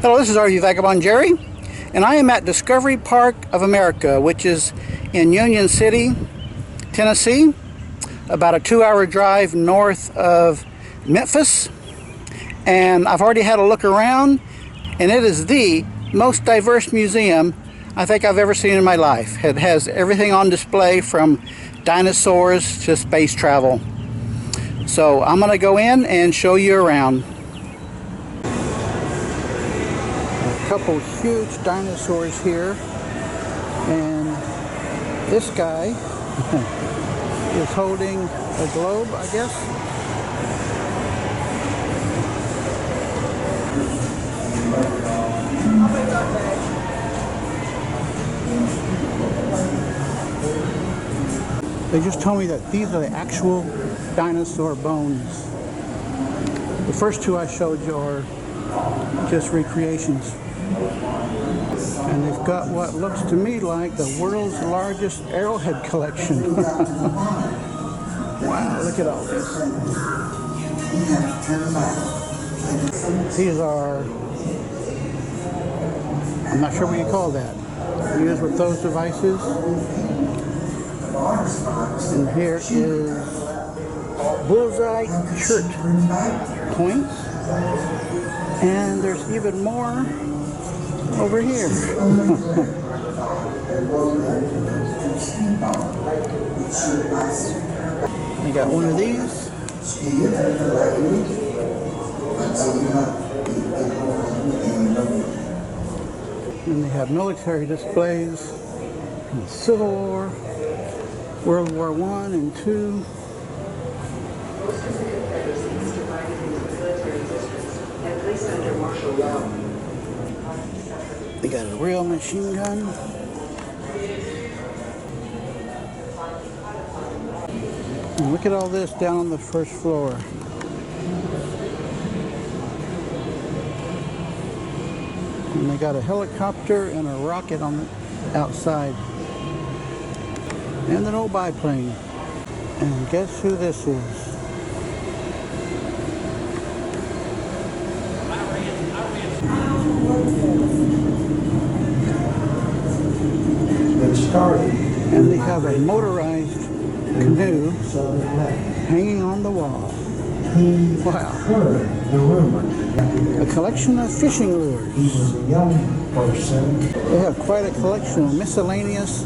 Hello, this is RV Vagabond Jerry, and I am at Discovery Park of America, which is in Union City, Tennessee, about a 2-hour drive north of Memphis. And I've already had a look around, and it is the most diverse museum I think I've ever seen in my life. It has everything on display from dinosaurs to space travel. So I'm going to go in and show you around. A couple huge dinosaurs here, and this guy is holding a globe, I guess. They just told me that these are the actual dinosaur bones. The first two I showed you are just recreations. And they've got what looks to me like the world's largest arrowhead collection. Wow, look at all this. These are, I'm not sure what you call that, used with those devices. And here is bullseye shirt points. And there's even more over here. I got one of these. And they have military displays from the Civil War, World War I and II. They got a real machine gun. And look at all this down on the first floor. And they got a helicopter and a rocket on the outside. And an old biplane. And guess who this is? And they have a motorized canoe hanging on the wall. Wow. A collection of fishing lures. They have quite a collection of miscellaneous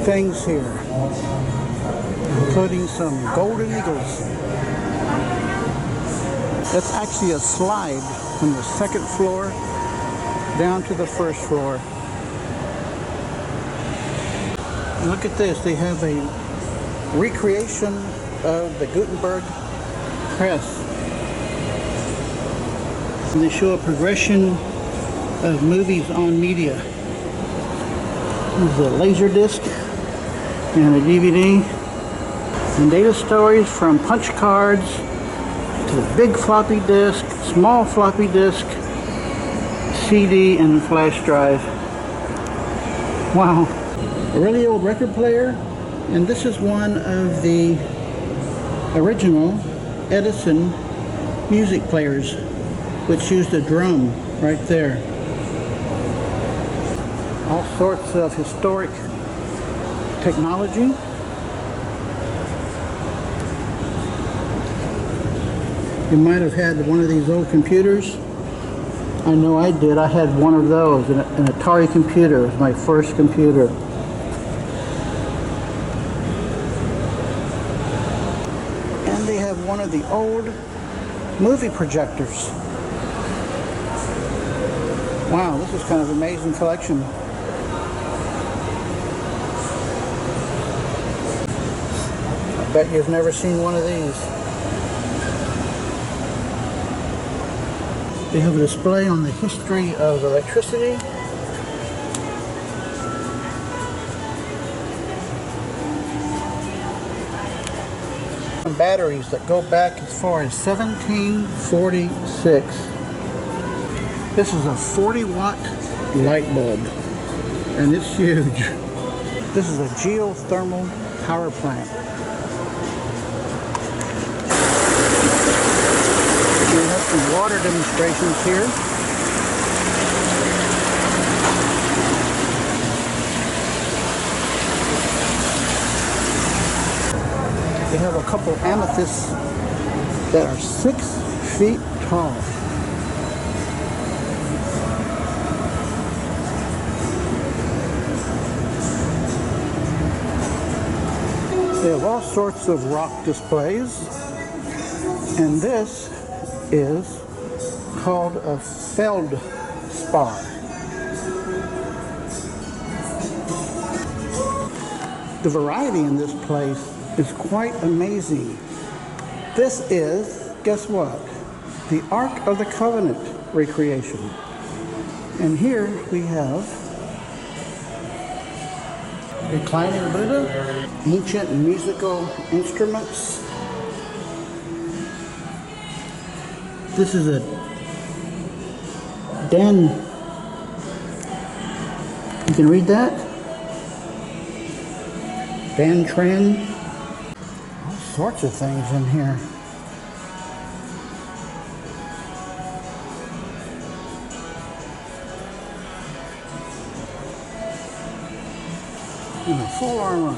things here, including some golden eagles. That's actually a slide from the second floor down to the first floor. And look at this, they have a recreation of the Gutenberg Press. And they show a progression of movies on media. There's a laser disc and a DVD. And data stories from punch cards to big floppy disk, small floppy disk, CD, and flash drive. Wow. A really old record player, and this is one of the original Edison music players, which used a drum right there. All sorts of historic technology. You might have had one of these old computers. I know I did. I had one of those, an Atari computer. It was my first computer. And they have one of the old movie projectors. Wow, this is kind of an amazing collection. I bet you've never seen one of these. They have a display on the history of electricity. Batteries that go back as far as 1746. This is a 40-watt light bulb, and it's huge. This is a geothermal power plant. We have some water demonstrations here. They have a couple amethysts that are 6 feet tall. They have all sorts of rock displays, and this is called a feldspar. The variety in this place is quite amazing. This is, guess what? The Ark of the Covenant recreation. And here we have reclining Buddha, ancient musical instruments. This is a Dan. You can read that? Dan Tran. All sorts of things in here. In a full armor.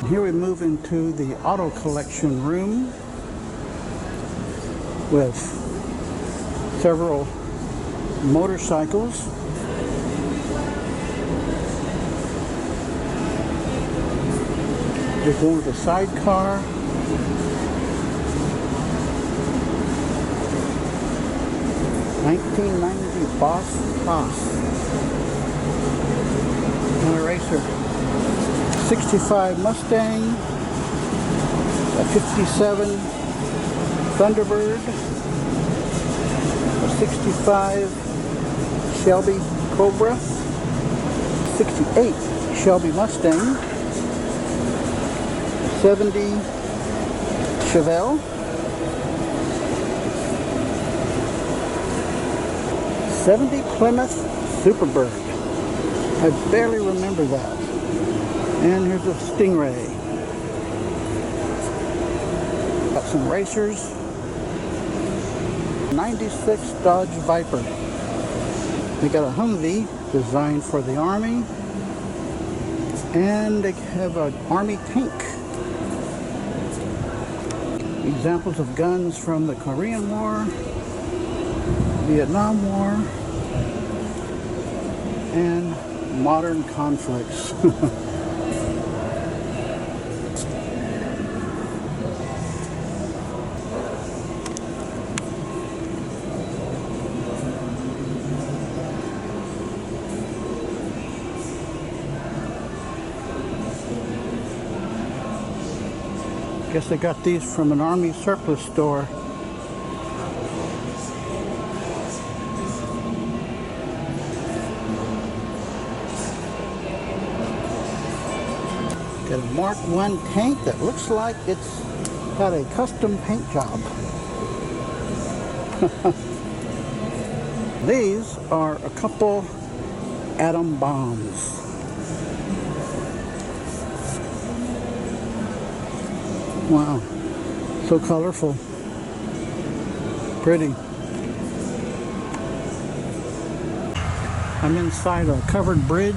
Here we move into the auto collection room with several motorcycles. There's one with a sidecar. $1990 Boss Haas. And a racer. 65 Mustang. A 57 Thunderbird. A 65 Shelby Cobra. 68 Shelby Mustang. 70 Chevelle, 70 Plymouth Superbird. I barely remember that. And here's a Stingray. Got some racers. 96 Dodge Viper. They got a Humvee designed for the Army. And they have an Army tank. Examples of guns from the Korean War, Vietnam War, and modern conflicts. Guess they got these from an Army surplus store. Got a Mark I tank that looks like it's got a custom paint job. These are a couple atom bombs. Wow, so colorful, pretty. I'm inside a covered bridge.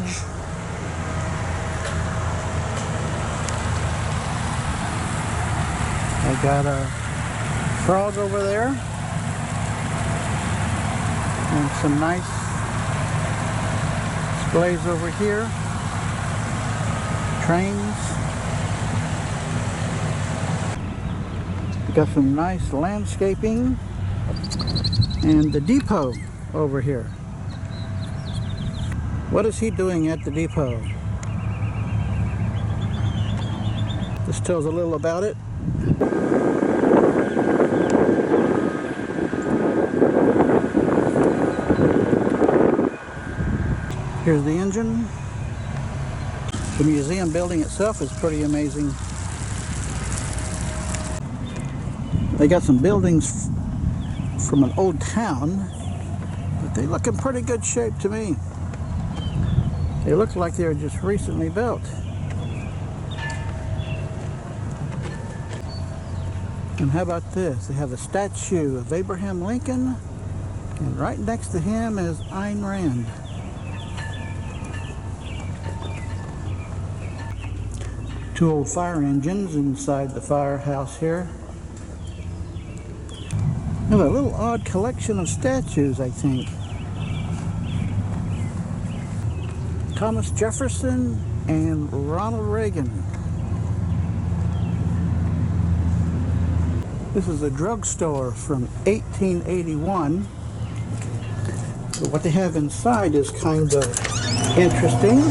I got a frog over there and some nice displays over here, trains. Got some nice landscaping and the depot over here. What is he doing at the depot? This tells a little about it. Here's the engine. The museum building itself is pretty amazing. They got some buildings from an old town, but they look in pretty good shape to me. They look like they were just recently built. And how about this? They have a statue of Abraham Lincoln, and right next to him is Ayn Rand. Two old fire engines inside the firehouse here. We have a little odd collection of statues, I think. Thomas Jefferson and Ronald Reagan. This is a drugstore from 1881. So what they have inside is kind of interesting.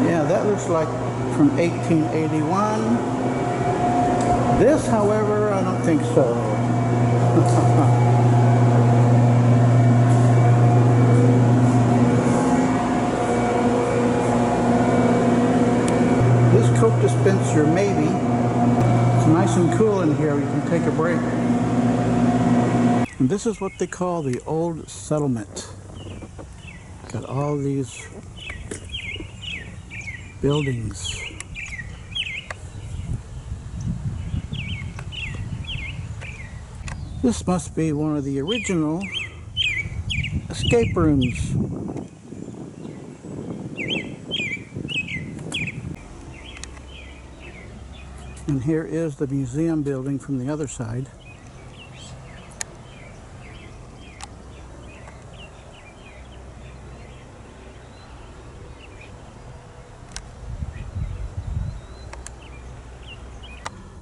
Yeah, that looks like from 1881. This, however, I don't think so. This Coke dispenser, maybe. It's nice and cool in here. You can take a break. And this is what they call the old settlement. Got all these buildings. This must be one of the original escape rooms. And here is the museum building from the other side.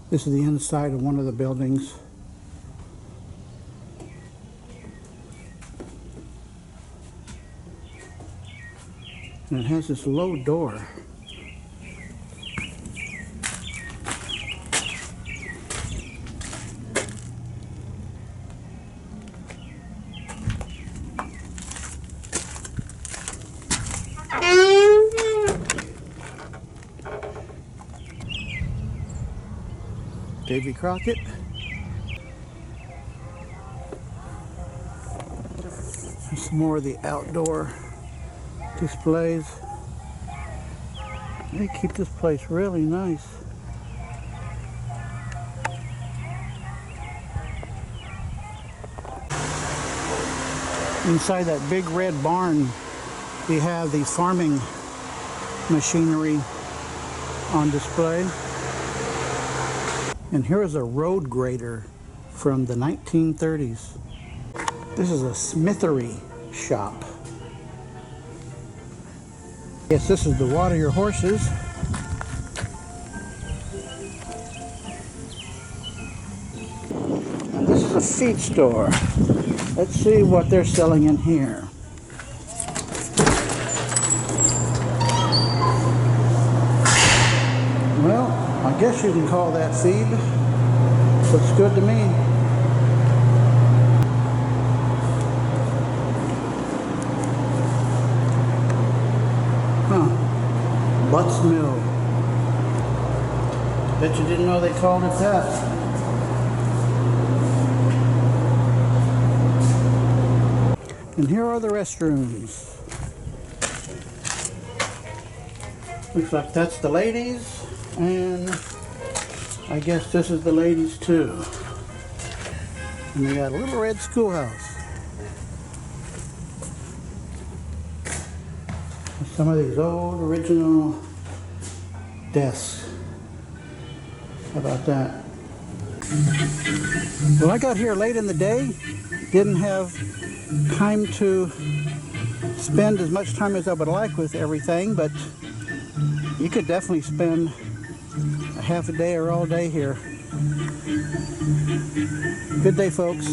This is the inside of one of the buildings. And it has this low door. Davy Crockett. Some more of the outdoor displays. They keep this place really nice. Inside that big red barn, we have the farming machinery on display. And here is a road grader from the 1930s. This is a Smithery Shop. Yes, this is to water your horses. And this is a feed store. Let's see what they're selling in here. Well, I guess you can call that feed. Looks good to me. Butts Mill. Bet you didn't know they called it that. And here are the restrooms. Looks like that's the ladies, and I guess this is the ladies too. And they got a little red schoolhouse. Some of these old original desks. How about that? Well, I got here late in the day. Didn't have time to spend as much time as I would like with everything, but you could definitely spend a half a day or all day here. Good day, folks.